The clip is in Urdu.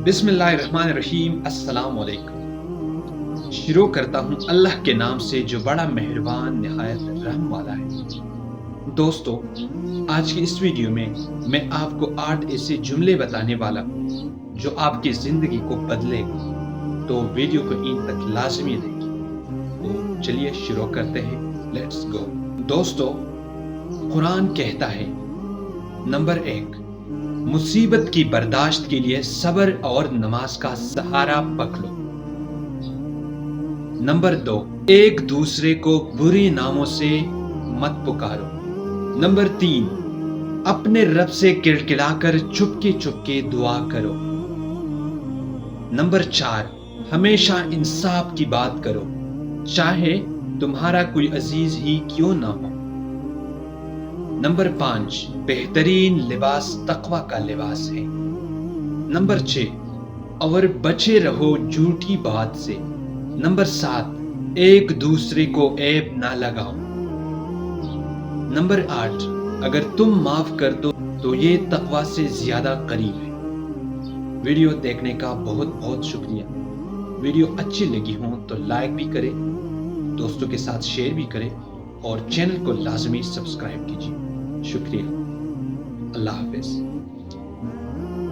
بسم اللہ الرحمن الرحیم۔ السلام علیکم۔ شروع کرتا ہوں اللہ کے نام سے جو بڑا مہربان نہایت رحم والا ہے۔ دوستو، آج کی اس ویڈیو میں آپ کو 8 ایسے جملے بتانے والا ہوں جو آپ کی زندگی کو بدلے گا، تو ویڈیو کو ان تک لازمی دیکھیں۔ تو چلیے شروع کرتے ہیں، لیٹس گو۔ دوستو، قرآن کہتا ہے نمبر 1، مصیبت کی برداشت کے لیے صبر اور نماز کا سہارا پکڑو۔ نمبر 2، ایک دوسرے کو برے ناموں سے مت پکارو۔ نمبر 3، اپنے رب سے کڑکڑا کر چپکے دعا کرو۔ نمبر 4، ہمیشہ انصاف کی بات کرو، چاہے تمہارا کوئی عزیز ہی کیوں نہ ہو۔ نمبر 5، بہترین لباس تقوی کا لباس ہے۔ نمبر 6، اور بچے رہو جھوٹی بات سے۔ نمبر 7، ایک دوسرے کو عیب نہ لگاؤ۔ نمبر 8، اگر تم معاف کر دو تو یہ تقوی سے زیادہ قریب ہے۔ ویڈیو دیکھنے کا بہت بہت شکریہ۔ ویڈیو اچھی لگی ہوں تو لائک بھی کریں، دوستوں کے ساتھ شیئر بھی کریں اور چینل کو لازمی سبسکرائب کیجیے۔ شکریہ۔ اللہ حافظ۔